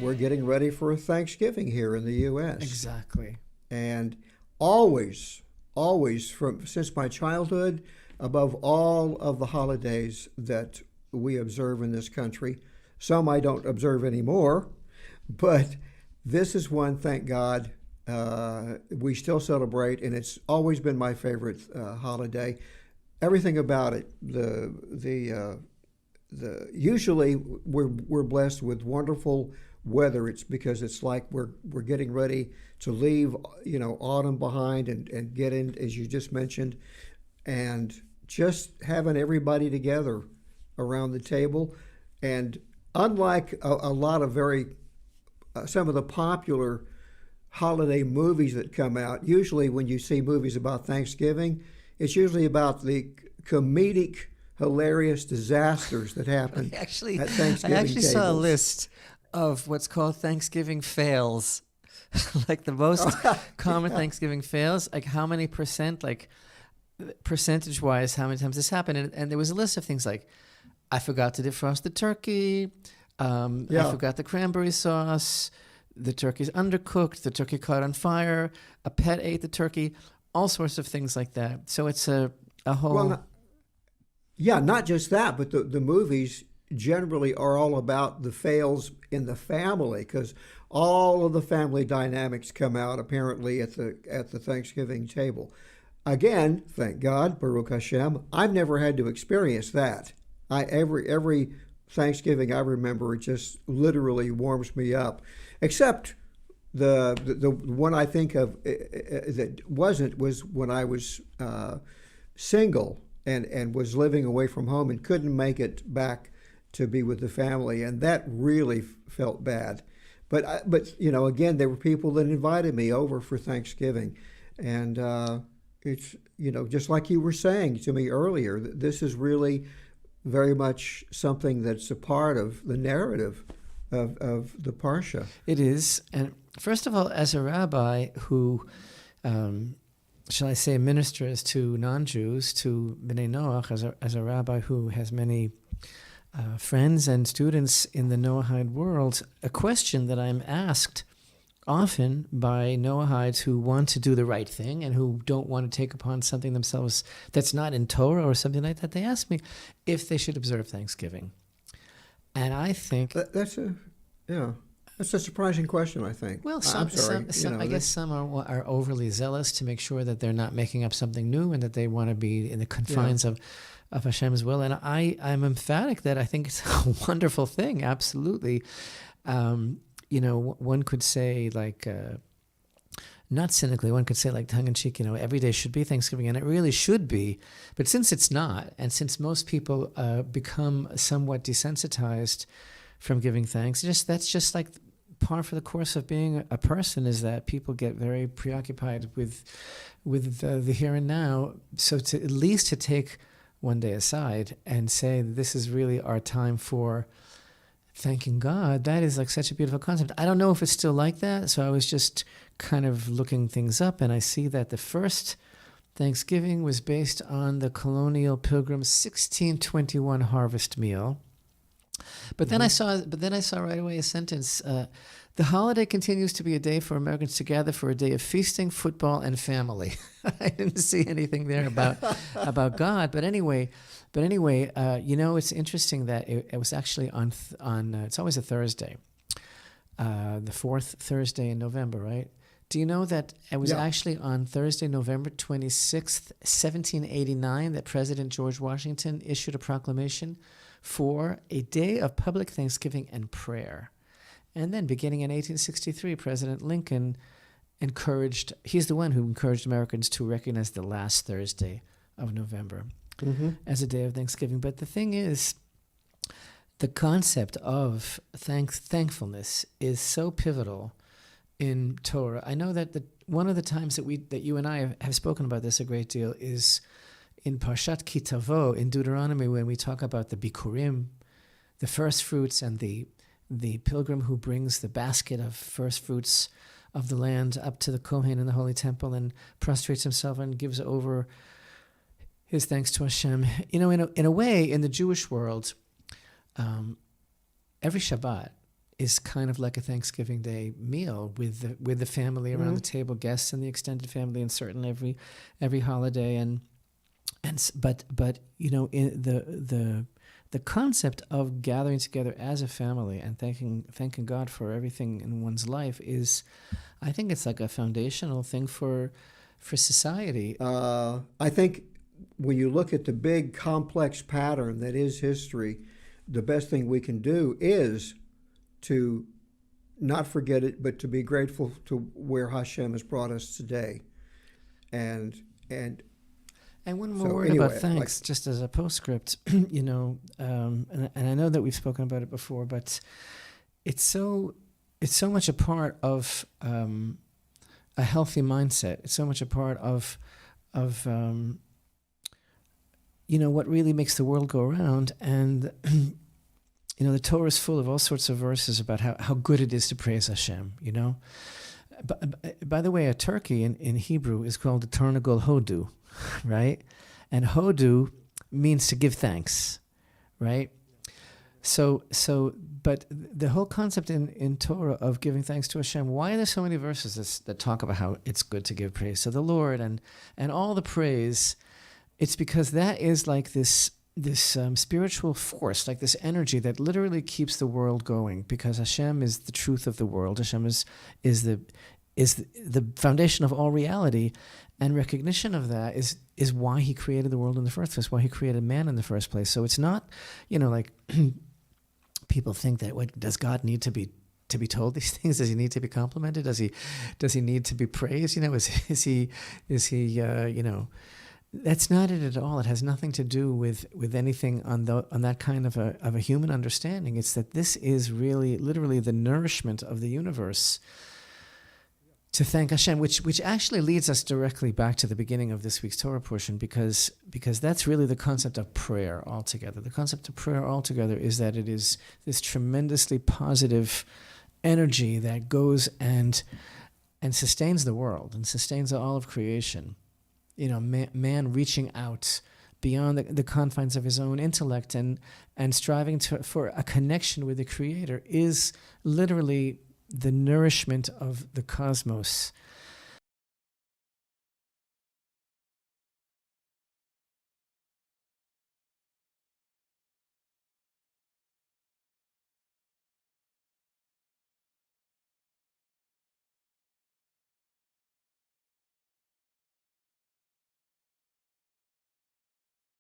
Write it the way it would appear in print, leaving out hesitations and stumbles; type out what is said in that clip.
we're getting ready for Thanksgiving here in the U.S. Exactly. And always, since my childhood, above all of the holidays that we observe in this country, some I don't observe anymore, but this is one, thank God, we still celebrate, and it's always been my favorite holiday. Everything about it, usually we're blessed with wonderful weather. It's because it's like we're getting ready to leave, autumn behind and get in, as you just mentioned, and just having everybody together around the table. And unlike a lot of some of the popular holiday movies that come out, usually when you see movies about Thanksgiving, it's usually about the comedic, hilarious disasters that happen at Thanksgiving I actually tables. saw a list of what's called Thanksgiving fails. Like the most common Thanksgiving fails, like how many percent, like percentage-wise, how many times this happened. And there was a list of things like, I forgot to defrost the turkey, I forgot the cranberry sauce, the turkey's undercooked, the turkey caught on fire, a pet ate the turkey, all sorts of things like that. So it's a whole... Well, not just that, but the movies generally are all about the fails in the family, because all of the family dynamics come out apparently at the Thanksgiving table. Again, thank God, Baruch Hashem, I've never had to experience that. Every Thanksgiving I remember, it just literally warms me up. Except the one I think of that was when I was single and was living away from home and couldn't make it back to be with the family, and that really felt bad. But again, there were people that invited me over for Thanksgiving, and it's just like you were saying to me earlier, this is really very much something that's a part of the narrative of the parsha. It is, and first of all, as a rabbi who, shall I say, ministers to non-Jews, to Bnei Noach, as a rabbi who has many friends and students in the Noahide world, a question that I'm asked often by Noahides who want to do the right thing and who don't want to take upon something themselves that's not in Torah or something like that, they ask me if they should observe Thanksgiving. And I think... That's a surprising question, I think. Well, I guess some are overly zealous to make sure that they're not making up something new and that they want to be in the confines of Hashem's will. And I'm emphatic that I think it's a wonderful thing, absolutely. One could say, like, not cynically, one could say, like, tongue-in-cheek, every day should be Thanksgiving, and it really should be. But since it's not, and since most people become somewhat desensitized from giving thanks, that's just like par for the course of being a person, is that people get very preoccupied with the here and now. So at least to take one day aside and say this is really our time for thanking God, that is like such a beautiful concept. I don't know if it's still like that, so I was just kind of looking things up, and I see that the first Thanksgiving was based on the colonial pilgrims' 1621 harvest meal. But then I saw right away a sentence: the holiday continues to be a day for Americans to gather for a day of feasting, football, and family. I didn't see anything there about God, but anyway, it's interesting that it was actually on it's always a Thursday, the fourth Thursday in November, right? Do you know that it was actually on Thursday, November 26th, 1789, that President George Washington issued a proclamation for a day of public thanksgiving and prayer. And then beginning in 1863, President Lincoln he's the one who encouraged Americans to recognize the last Thursday of November as a day of Thanksgiving. But the thing is, the concept of thankfulness is so pivotal in Torah. I know that one of the times that you and I have spoken about this a great deal is in parashat Kitavo in Deuteronomy, when we talk about the bikurim, the first fruits, and the pilgrim who brings the basket of first fruits of the land up to the Kohen in the Holy Temple and prostrates himself and gives over his thanks to Hashem. In a way, in the Jewish world, every Shabbat is kind of like a Thanksgiving Day meal with the family around the table, guests and the extended family, and certainly every holiday. But you know, in the concept of gathering together as a family and thanking God for everything in one's life is, I think it's like a foundational thing for society. I think when you look at the big complex pattern that is history, the best thing we can do is to not forget it, but to be grateful to where Hashem has brought us today. And one more word about thanks, just as a postscript, you know, and I know that we've spoken about it before, but it's so much a part of a healthy mindset. It's so much a part of you know, what really makes the world go around. And you know, the Torah is full of all sorts of verses about how good it is to praise Hashem, you know. By the way, a turkey in Hebrew is called a tarnagol hodu, right? And hodu means to give thanks, right? So, but the whole concept in Torah of giving thanks to Hashem, why are there so many verses that talk about how it's good to give praise to the Lord and all the praise? It's because that is like this spiritual force, like this energy that literally keeps the world going, because Hashem is the truth of the world. Hashem is the foundation of all reality, and recognition of that is why he created the world in the first place, why he created man in the first place. So it's not, you know, like people think that, what does God need to be told these things? Does he need to be complimented? Does he need to be praised? You know, is he you know? That's not it at all. It has nothing to do with anything on that kind of a human understanding. It's that this is really, literally the nourishment of the universe. To thank Hashem, which actually leads us directly back to the beginning of this week's Torah portion, because that's really the concept of prayer altogether. The concept of prayer altogether is that it is this tremendously positive energy that goes and sustains the world and sustains all of creation. You know, man reaching out beyond the confines of his own intellect and striving for a connection with the Creator is literally the nourishment of the cosmos.